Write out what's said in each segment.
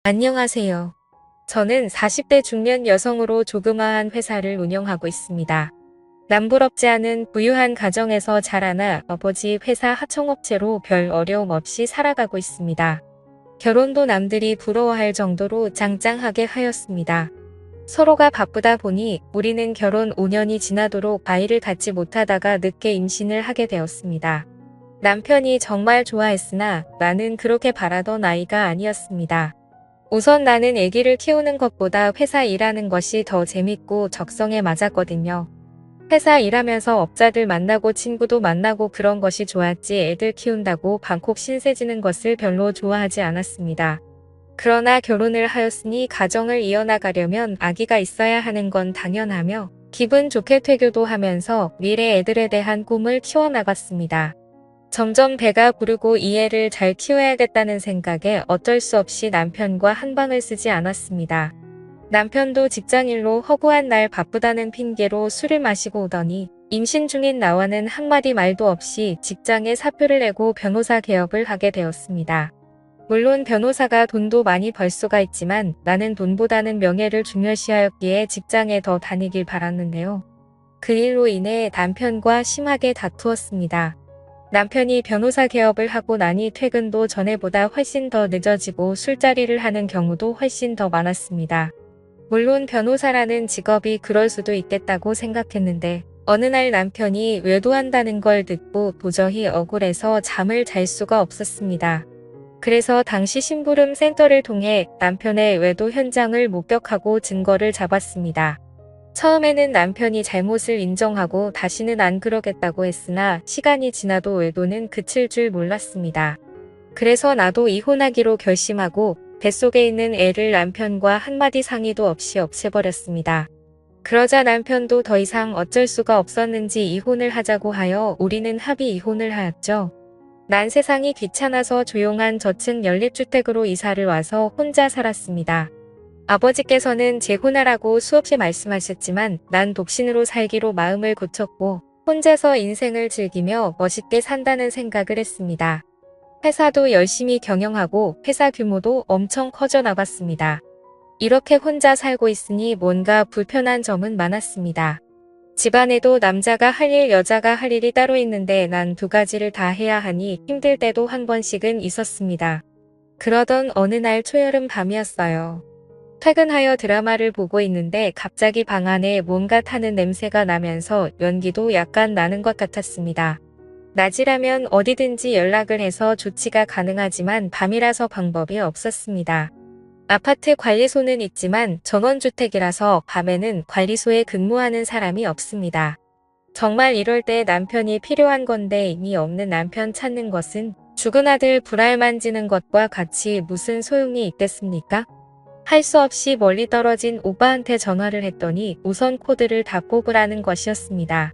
안녕하세요. 저는 40대 중년 여성으로 조그마한 회사를 운영하고 있습니다. 남부럽지 않은 부유한 가정에서 자라나 아버지 회사 하청업체로 별 어려움 없이 살아가고 있습니다. 결혼도 남들이 부러워할 정도로 짱짱하게 하였습니다. 서로가 바쁘다 보니 우리는 결혼 5년이 지나도록 아이를 갖지 못하다가 늦게 임신을 하게 되었습니다. 남편이 정말 좋아했으나 나는 그렇게 바라던 아이가 아니었습니다. 우선 나는 아기를 키우는 것보다 회사 일하는 것이 더 재밌고 적성에 맞았거든요. 회사 일하면서 업자들 만나고 친구도 만나고 그런 것이 좋았지 애들 키운다고 방콕 신세지는 것을 별로 좋아하지 않았습니다. 그러나 결혼을 하였으니 가정을 이어나가려면 아기가 있어야 하는 건 당연하며 기분 좋게 퇴교도 하면서 미래 애들에 대한 꿈을 키워나갔습니다. 점점 배가 부르고 이 애를 잘 키워야겠다는 생각에 어쩔 수 없이 남편과 한방을 쓰지 않았습니다. 남편도 직장일로 허구한 날 바쁘다는 핑계로 술을 마시고 오더니 임신 중인 나와는 한마디 말도 없이 직장에 사표를 내고 변호사 개업을 하게 되었습니다. 물론 변호사가 돈도 많이 벌 수가 있지만 나는 돈보다는 명예를 중요시하였기에 직장에 더 다니길 바랐는데요. 그 일로 인해 남편과 심하게 다투었습니다. 남편이 변호사 개업을 하고 나니 퇴근도 전에보다 훨씬 더 늦어지고 술자리를 하는 경우도 훨씬 더 많았습니다. 물론 변호사라는 직업이 그럴 수도 있겠다고 생각했는데 어느 날 남편이 외도한다는 걸 듣고 도저히 억울해서 잠을 잘 수가 없었습니다. 그래서 당시 심부름 센터를 통해 남편의 외도 현장을 목격하고 증거를 잡았습니다. 처음에는 남편이 잘못을 인정하고 다시는 안 그러겠다고 했으나 시간이 지나도 외도는 그칠 줄 몰랐습니다. 그래서 나도 이혼하기로 결심하고 뱃속에 있는 애를 남편과 한마디 상의도 없이 없애버렸습니다. 그러자 남편도 더 이상 어쩔 수가 없었는지 이혼을 하자고 하여 우리는 합의 이혼을 하였죠. 난 세상이 귀찮아서 조용한 저층 연립주택으로 이사를 와서 혼자 살았습니다. 아버지께서는 재혼하라고 수없이 말씀하셨지만 난 독신으로 살기로 마음을 굳혔고 혼자서 인생을 즐기며 멋있게 산다는 생각을 했습니다. 회사도 열심히 경영하고 회사 규모도 엄청 커져 나갔습니다. 이렇게 혼자 살고 있으니 뭔가 불편한 점은 많았습니다. 집안에도 남자가 할 일, 여자가 할 일이 따로 있는데 난 두 가지를 다 해야 하니 힘들 때도 한 번씩은 있었습니다. 그러던 어느 날 초여름 밤이었어요. 퇴근하여 드라마를 보고 있는데 갑자기 방 안에 뭔가 타는 냄새가 나면서 연기도 약간 나는 것 같았습니다. 낮이라면 어디든지 연락을 해서 조치가 가능하지만 밤이라서 방법이 없었습니다. 아파트 관리소는 있지만 전원주택이라서 밤에는 관리소에 근무하는 사람이 없습니다. 정말 이럴 때 남편이 필요한 건데 이미 없는 남편 찾는 것은 죽은 아들 불알 만지는 것과 같이 무슨 소용이 있겠습니까? 할 수 없이 멀리 떨어진 오빠한테 전화를 했더니 우선 코드를 다 뽑으라는 것이었습니다.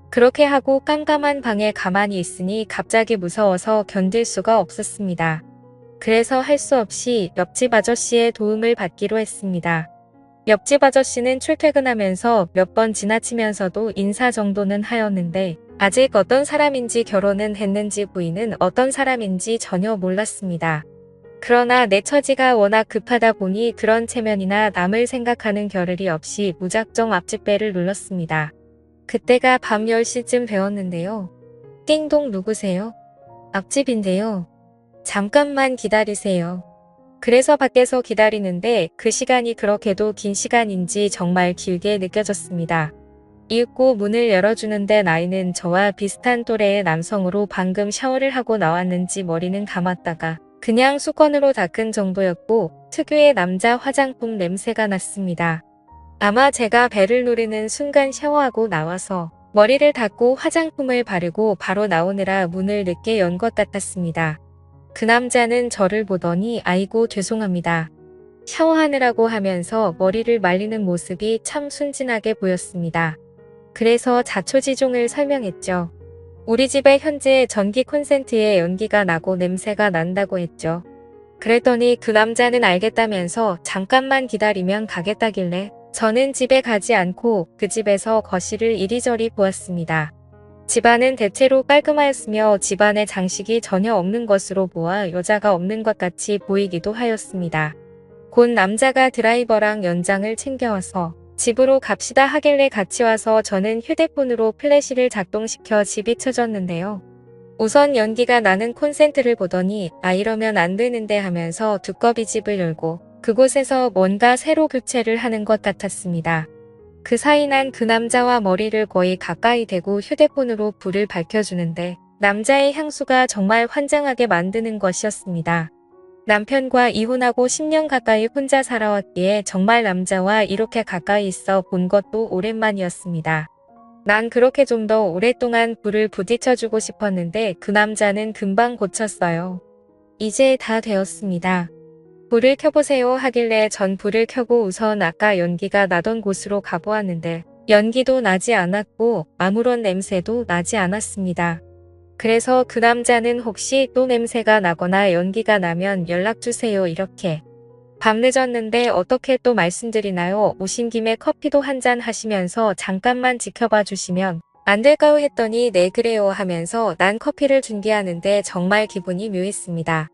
그렇게 하고 깜깜한 방에 가만히 있으니 갑자기 무서워서 견딜 수가 없었습니다. 그래서 할 수 없이 옆집 아저씨의 도움을 받기로 했습니다. 옆집 아저씨는 출퇴근하면서 몇 번 지나치면서도 인사 정도는 하였는데 아직 어떤 사람인지 결혼은 했는지 부인은 어떤 사람인지 전혀 몰랐습니다. 그러나 내 처지가 워낙 급하다 보니 그런 체면이나 남을 생각하는 겨를이 없이 무작정 앞집배를 눌렀습니다. 그때가 밤 10시쯤 되었는데요. 띵동 누구세요? 앞집인데요. 잠깐만 기다리세요. 그래서 밖에서 기다리는데 그 시간이 그렇게도 긴 시간인지 정말 길게 느껴졌습니다. 이윽고 문을 열어주는데 나이는 저와 비슷한 또래의 남성으로 방금 샤워를 하고 나왔는지 머리는 감았다가 그냥 수건으로 닦은 정도였고 특유의 남자 화장품 냄새가 났습니다. 아마 제가 배를 누르는 순간 샤워하고 나와서 머리를 닦고 화장품을 바르고 바로 나오느라 문을 늦게 연 것 같았습니다. 그 남자는 저를 보더니 아이고 죄송합니다. 샤워하느라고 하면서 머리를 말리는 모습이 참 순진하게 보였습니다. 그래서 자초지종을 설명했죠. 우리 집에 현재 전기 콘센트에 연기가 나고 냄새가 난다고 했죠. 그랬더니 그 남자는 알겠다면서 잠깐만 기다리면 가겠다길래 저는 집에 가지 않고 그 집에서 거실을 이리저리 보았습니다. 집안은 대체로 깔끔하였으며 집안에 장식이 전혀 없는 것으로 보아 여자가 없는 것 같이 보이기도 하였습니다. 곧 남자가 드라이버랑 연장을 챙겨와서 집으로 갑시다 하길래 같이 와서 저는 휴대폰으로 플래시를 작동시켜 집이 켜졌는데요. 우선 연기가 나는 콘센트를 보더니 이러면 안 되는데 하면서 두꺼비 집을 열고 그곳에서 뭔가 새로 교체를 하는 것 같았습니다. 그 사이 난 그 남자와 머리를 거의 가까이 대고 휴대폰으로 불을 밝혀주는데 남자의 향수가 정말 환장하게 만드는 것이었습니다. 남편과 이혼하고 10년 가까이 혼자 살아왔기에 정말 남자와 이렇게 가까이 있어 본 것도 오랜만이었습니다. 난 그렇게 좀 더 오랫동안 불을 부딪혀주고 싶었는데 그 남자는 금방 고쳤어요. 이제 다 되었습니다. 불을 켜보세요 하길래 전 불을 켜고 우선 아까 연기가 나던 곳으로 가보았는데 연기도 나지 않았고 아무런 냄새도 나지 않았습니다. 그래서 그 남자는 혹시 또 냄새가 나거나 연기가 나면 연락주세요 이렇게. 밤늦었는데 어떻게 또 말씀드리나요? 오신 김에 커피도 한잔 하시면서 잠깐만 지켜봐 주시면 안 될까요? 했더니 네 그래요 하면서 난 커피를 준비하는데 정말 기분이 묘했습니다.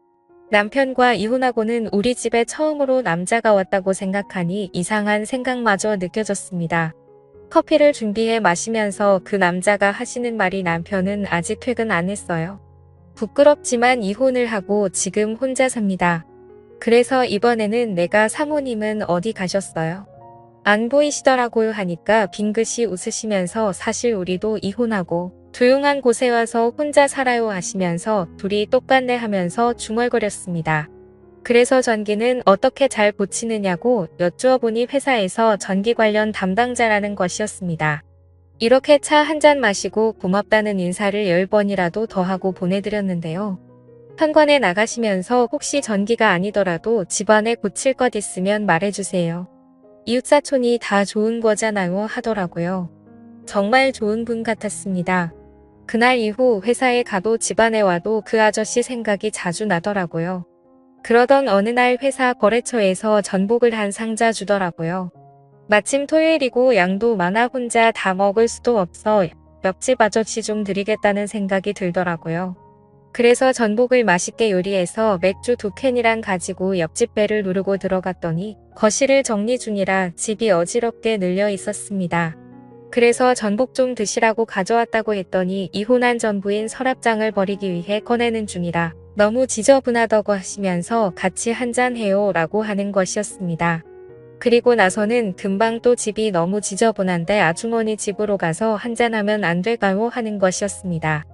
남편과 이혼하고는 우리 집에 처음으로 남자가 왔다고 생각하니 이상한 생각마저 느껴졌습니다. 커피를 준비해 마시면서 그 남자가 하시는 말이 남편은 아직 퇴근 안 했어요. 부끄럽지만 이혼을 하고 지금 혼자 삽니다. 그래서 이번에는 내가 사모님은 어디 가셨어요? 안 보이시더라고요 하니까 빙긋이 웃으시면서 사실 우리도 이혼하고 조용한 곳에 와서 혼자 살아요 하시면서 둘이 똑같네 하면서 중얼거렸습니다. 그래서 전기는 어떻게 잘 고치느냐고 여쭈어보니 회사에서 전기 관련 담당자라는 것이었습니다. 이렇게 차 한 잔 마시고 고맙다는 인사를 10번이라도 더 하고 보내드렸는데요. 현관에 나가시면서 혹시 전기가 아니더라도 집안에 고칠 것 있으면 말해주세요. 이웃사촌이 다 좋은 거잖아요 하더라고요. 정말 좋은 분 같았습니다. 그날 이후 회사에 가도 집안에 와도 그 아저씨 생각이 자주 나더라고요. 그러던 어느 날 회사 거래처에서 전복을 한 상자 주더라고요. 마침 토요일이고 양도 많아 혼자 다 먹을 수도 없어 옆집 아저씨 좀 드리겠다는 생각이 들더라고요. 그래서 전복을 맛있게 요리해서 맥주 2캔이랑 가지고 옆집 배를 누르고 들어갔더니 거실을 정리 중이라 집이 어지럽게 늘려 있었습니다. 그래서 전복 좀 드시라고 가져왔다고 했더니 이혼한 전부인 서랍장을 버리기 위해 꺼내는 중이라 너무 지저분하다고 하시면서 같이 한잔해요 라고 하는 것이었습니다. 그리고 나서는 금방 또 집이 너무 지저분한데 아주머니 집으로 가서 한잔하면 안 될까요 하는 것이었습니다.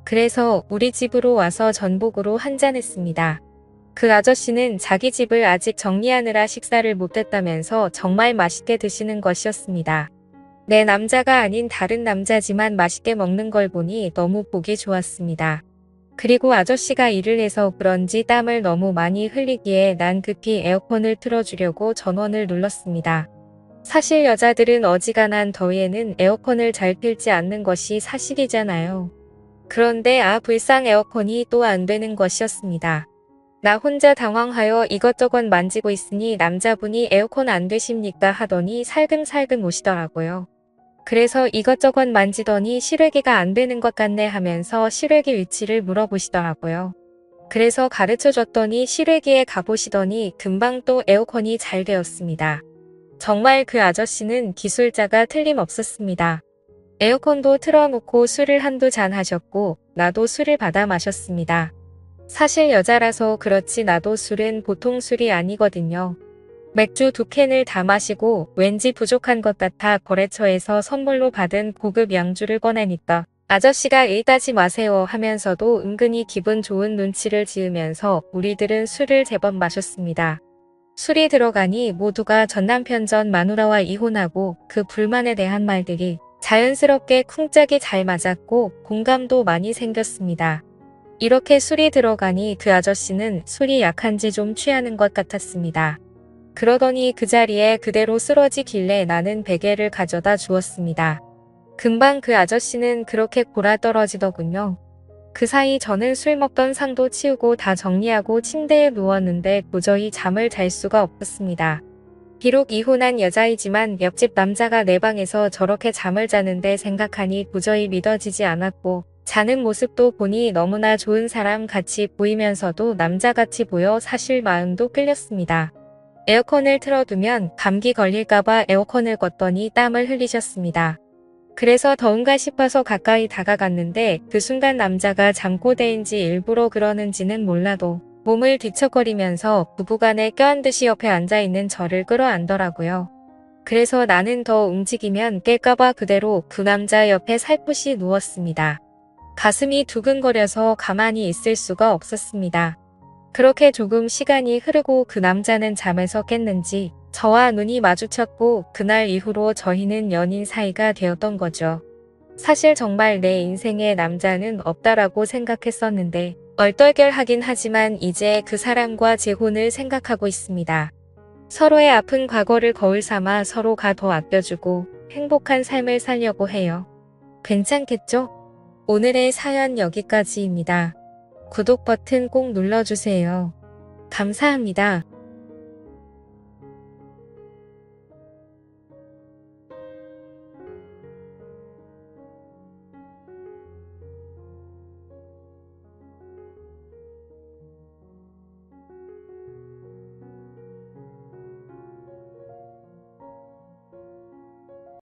그래서 우리 집으로 와서 전복으로 한잔했습니다. 그 아저씨는 자기 집을 아직 정리하느라 식사를 못했다면서 정말 맛있게 드시는 것이었습니다. 내 남자가 아닌 다른 남자지만 맛있게 먹는 걸 보니 너무 보기 좋았습니다. 그리고 아저씨가 일을 해서 그런지 땀을 너무 많이 흘리기에 난 급히 에어컨을 틀어주려고 전원을 눌렀습니다. 사실 여자들은 어지간한 더위에는 에어컨을 잘 틀지 않는 것이 사실이잖아요. 그런데 불상 에어컨이 또 안 되는 것이었습니다. 나 혼자 당황하여 이것저것 만지고 있으니 남자분이 에어컨 안 되십니까 하더니 살금살금 오시더라고요. 그래서 이것저것 만지더니 실외기가 안 되는 것 같네 하면서 실외기 위치를 물어보시더라고요. 그래서 가르쳐 줬더니 실외기에 가보시더니 금방 또 에어컨이 잘 되었습니다. 정말 그 아저씨는 기술자가 틀림없었습니다. 에어컨도 틀어놓고 술을 한두 잔 하셨고 나도 술을 받아 마셨습니다. 사실 여자라서 그렇지 나도 술은 보통 술이 아니거든요. 맥주 2캔을 다 마시고 왠지 부족한 것 같아 거래처에서 선물로 받은 고급 양주를 꺼내니까 아저씨가 일 따지 마세요 하면서도 은근히 기분 좋은 눈치를 지으면서 우리들은 술을 제법 마셨습니다. 술이 들어가니 모두가 전남편 전 마누라와 이혼하고 그 불만에 대한 말들이 자연스럽게 쿵짝이 잘 맞았고 공감도 많이 생겼습니다. 이렇게 술이 들어가니 그 아저씨는 술이 약한지 좀 취하는 것 같았습니다. 그러더니 그 자리에 그대로 쓰러지길래 나는 베개를 가져다 주었습니다. 금방 그 아저씨는 그렇게 골아떨어지더군요. 그 사이 저는 술 먹던 상도 치우고 다 정리하고 침대에 누웠는데 도저히 잠을 잘 수가 없었습니다. 비록 이혼한 여자이지만 옆집 남자가 내 방에서 저렇게 잠을 자는데 생각하니 도저히 믿어지지 않았고 자는 모습도 보니 너무나 좋은 사람 같이 보이면서도 남자같이 보여 사실 마음도 끌렸습니다. 에어컨을 틀어두면 감기 걸릴까봐 에어컨을 껐더니 땀을 흘리셨습니다. 그래서 더운가 싶어서 가까이 다가갔는데 그 순간 남자가 잠꼬대인지 일부러 그러는지는 몰라도 몸을 뒤척거리면서 부부간에 껴안듯이 옆에 앉아있는 저를 끌어안더라고요. 그래서 나는 더 움직이면 깰까봐 그대로 그 남자 옆에 살포시 누웠습니다. 가슴이 두근거려서 가만히 있을 수가 없었습니다. 그렇게 조금 시간이 흐르고 그 남자는 잠에서 깼는지 저와 눈이 마주쳤고 그날 이후로 저희는 연인 사이가 되었던 거죠. 사실 정말 내 인생에 남자는 없다라고 생각했었는데 얼떨결하긴 하지만 이제 그 사람과 재혼을 생각하고 있습니다. 서로의 아픈 과거를 거울 삼아 서로가 더 아껴주고 행복한 삶을 살려고 해요. 괜찮겠죠? 오늘의 사연 여기까지입니다. 구독 버튼 꼭 눌러주세요. 감사합니다.